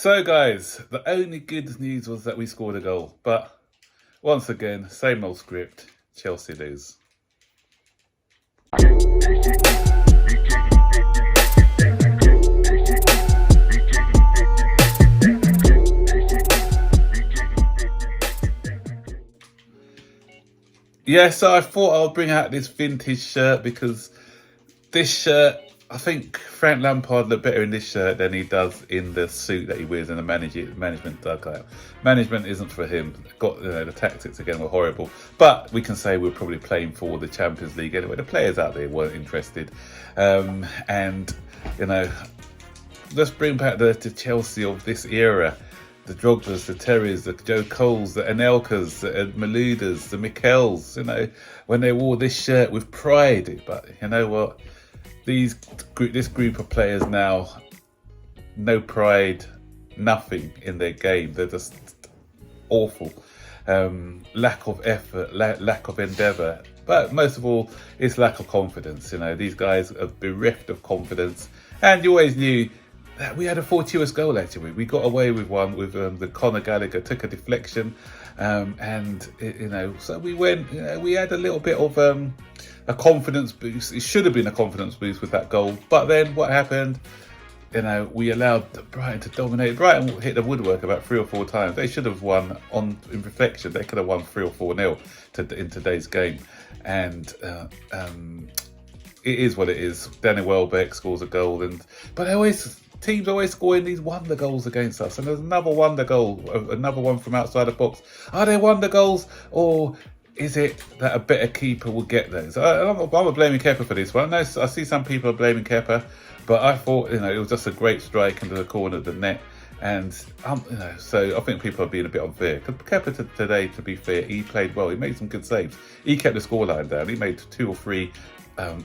So guys, the only good news was that we scored a goal. But once again, same old script, Chelsea lose. Yeah, so I thought I'll bring out this vintage shirt because this shirt, I think Frank Lampard looked better in this shirt than he does in the suit that he wears in the management dugout. Management isn't for him. The tactics again were horrible, but we can say we're probably playing for the Champions League anyway. The players out there weren't interested, and let's bring back the Chelsea of this era. The Drogbas, the Terrys, the Joe Coles, the Anelkas, the Maloudas, the Mikels, when they wore this shirt with pride. But you know what? This group of players now, no pride, nothing in their game. They're just awful. Lack of effort, lack of endeavour. But most of all, it's lack of confidence. These guys are bereft of confidence. And you always knew that we had a fortuitous goal, actually. We got away with one with the Conor Gallagher, took a deflection. So we went, we had a little bit of a confidence boost. It should have been a confidence boost with that goal. But then what happened? We allowed Brighton to dominate. Brighton hit the woodwork about 3 or 4 times. They should have won in reflection. They could have won 3 or 4-0 in today's game. And it is what it is. Danny Welbeck scores a goal, but teams always scoring these wonder goals against us. And there's another wonder goal, another one from outside the box. Are they wonder goals, or is it that a better keeper will get those? I'm not blaming Kepa for this one. I see some people are blaming Kepa, but I thought it was just a great strike into the corner of the net. And so I think people are being a bit unfair. Because Kepa today, to be fair, he played well. He made some good saves. He kept the scoreline down. He made 2 or 3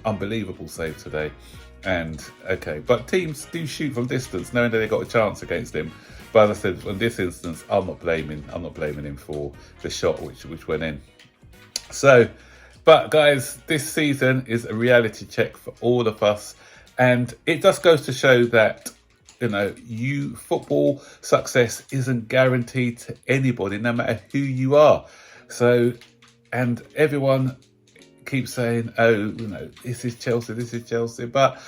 unbelievable saves today. But teams do shoot from distance, knowing that they got a chance against him. But as I said, in this instance, I'm not blaming him for the shot which went in. So, but guys, this season is a reality check for all of us, and it just goes to show that football success isn't guaranteed to anybody, no matter who you are. So, and everyone keeps saying, this is Chelsea, but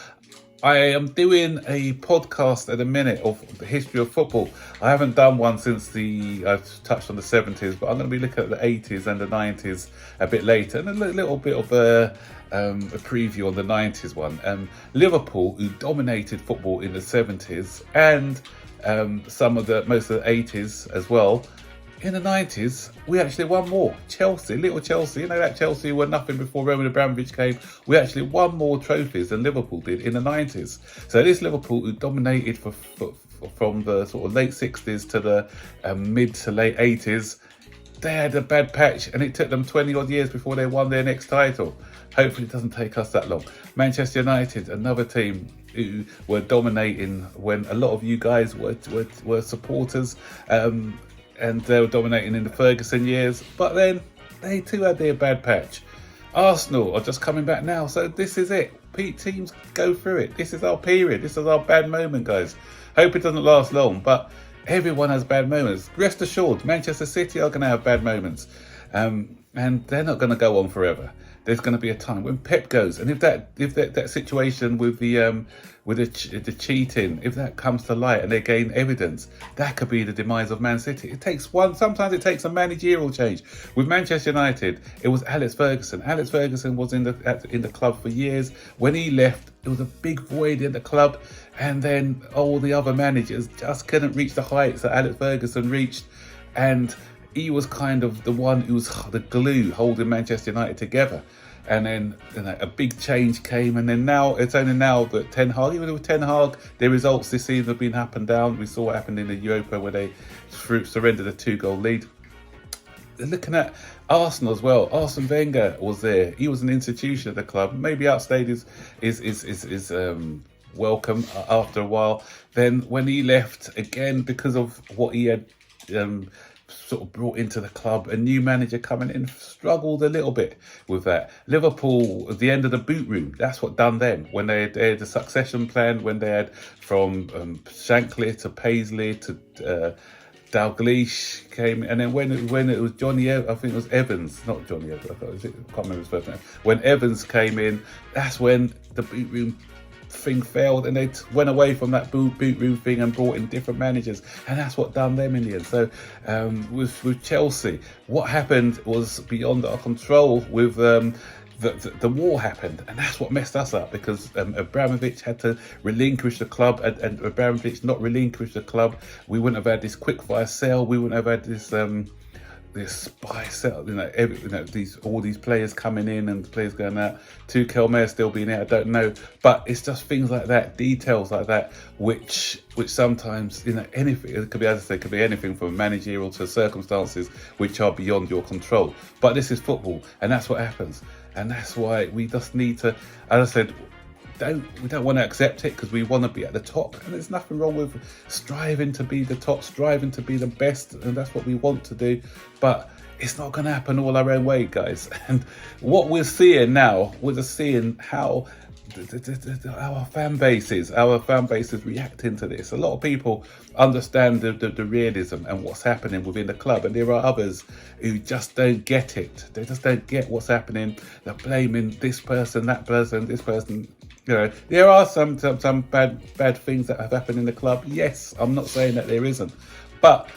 I am doing a podcast at the minute of the history of football. I haven't done one since I've touched on the 70s, but I'm going to be looking at the 80s and the 90s a bit later, and a little bit of a preview on the 90s one. Liverpool, who dominated football in the 70s and most of the 80s as well. In the 90s, we actually won more. Little Chelsea, that Chelsea were nothing before Roman Abramovich came. We actually won more trophies than Liverpool did in the 90s. So this Liverpool, who dominated from the sort of late 60s to the mid to late 80s, they had a bad patch, and it took them 20 odd years before they won their next title. Hopefully it doesn't take us that long. Manchester United, another team who were dominating when a lot of you guys were supporters. And they were dominating in the Ferguson years, but then they too had their bad patch. Arsenal are just coming back now, so this is it. Teams go through it. This is our period. This is our bad moment, guys. Hope it doesn't last long, but everyone has bad moments. Rest assured, Manchester City are going to have bad moments, and they're not going to go on forever. There's going to be a time when Pep goes, and if that situation with the cheating, if that comes to light and they gain evidence, that could be the demise of Man City. Sometimes it takes a managerial change. With Manchester United, it was Alex Ferguson. Alex Ferguson was in the club for years. When he left, it was a big void in the club, and then all the other managers just couldn't reach the heights that Alex Ferguson reached, and he was kind of the one who was the glue holding Manchester United together. And then a big change came, and then it's only now that Ten Hag, even with Ten Hag, their results this season have been up and down. We saw what happened in the Europa where they surrendered a 2-goal lead. Looking at Arsenal as well, Arsene Wenger was there. He was an institution at the club. Maybe outstayed is welcome after a while. Then when he left, again, because of what he had sort of brought into the club. A new manager coming in struggled a little bit with that. Liverpool at the end of the boot room, that's what done them. When they had the succession plan, when they had from Shankly to Paisley to Dalglish came, and then when it was Johnny, I think it was Evans, not Johnny Evans, I can't remember his first name. When Evans came in, that's when the boot room thing failed, and they went away from that boot room thing and brought in different managers, and that's what done them in the end. So with Chelsea, what happened was beyond our control. With the war happened, and that's what messed us up, because Abramovich had to relinquish the club, and Abramovich not relinquish the club, we wouldn't have had this quick fire sale, we wouldn't have had this buy sell, all these players coming in and players going out. Tuchel may still be in it, I don't know, but it's just things like that, details like that, which sometimes, anything, it could be, as I say, it could be anything from managerial to circumstances which are beyond your control. But this is football, and that's what happens, and that's why we just need to, as I said, we don't want to accept it, because we want to be at the top, and there's nothing wrong with striving to be the top, striving to be the best, and that's what we want to do. But it's not going to happen all our own way, guys. And what we're seeing now, we're just seeing how our fan bases reacting to this. A lot of people understand the realism and what's happening within the club, and there are others who just don't get it. They just don't get what's happening. They're blaming this person, that person, this person. There are some bad things that have happened in the club. Yes, I'm not saying that there isn't, but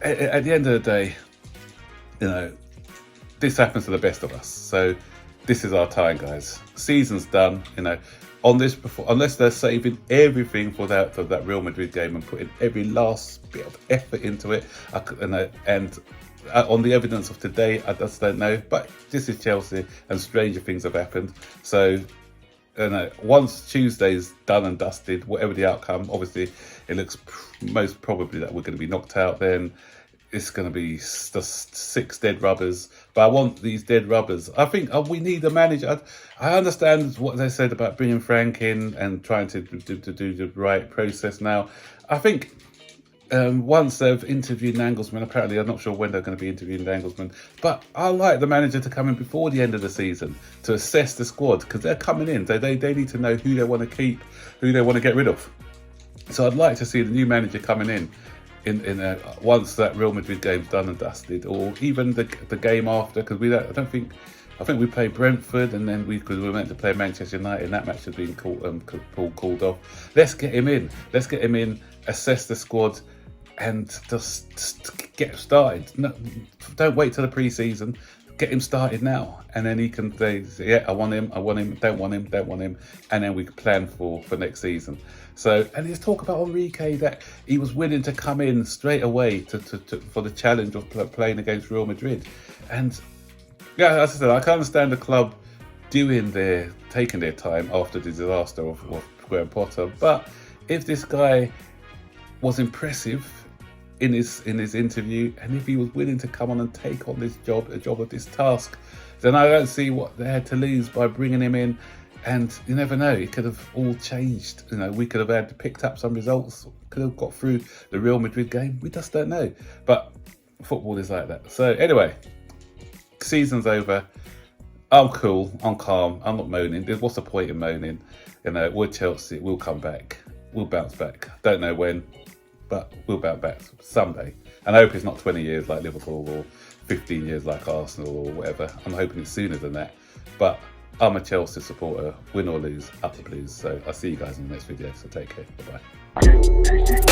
at the end of the day, this happens to the best of us. So this is our time, guys. Season's done. On this, unless they're saving everything for that Real Madrid game and putting every last bit of effort into it, and on the evidence of today, I just don't know. But this is Chelsea, and stranger things have happened. So once Tuesday's done and dusted, whatever the outcome, obviously it looks most probably that we're going to be knocked out. Then it's going to be just 6 dead rubbers. But I want these dead rubbers. I think we need a manager. I understand what they said about bringing Frank in and trying to do the right process now. I think once they've interviewed Nagelsmann, apparently I'm not sure when they're going to be interviewing Nagelsmann, but I like the manager to come in before the end of the season to assess the squad, because they're coming in. They need to know who they want to keep, who they want to get rid of. So I'd like to see the new manager coming in once that Real Madrid game's done and dusted, or even the game after, because I think we played Brentford, and then we were meant to play Manchester United, and that match has been called off. Let's get him in. Assess the squad, and just get started. No, don't wait till the pre-season. Get him started now, and then he can say, yeah, I want him, don't want him, and then we can plan for next season. So, and there's talk about Enrique, that he was willing to come in straight away for the challenge of playing against Real Madrid. And yeah, as I said, I can understand the club taking their time after the disaster of Graham Potter, but if this guy was impressive in his interview, and if he was willing to come on and take on this job, a job of this task, then I don't see what they had to lose by bringing him in. And you never know, it could have all changed. We could have picked up some results, could have got through the Real Madrid game. We just don't know. But football is like that. So anyway, season's over. I'm cool. I'm calm. I'm not moaning. What's the point in moaning? We're Chelsea. We'll come back. We'll bounce back. Don't know when, but we'll bounce back someday. And I hope it's not 20 years like Liverpool, or 15 years like Arsenal, or whatever. I'm hoping it's sooner than that. But I'm a Chelsea supporter. Win or lose, up the Blues. So I'll see you guys in the next video. So take care. Bye-bye.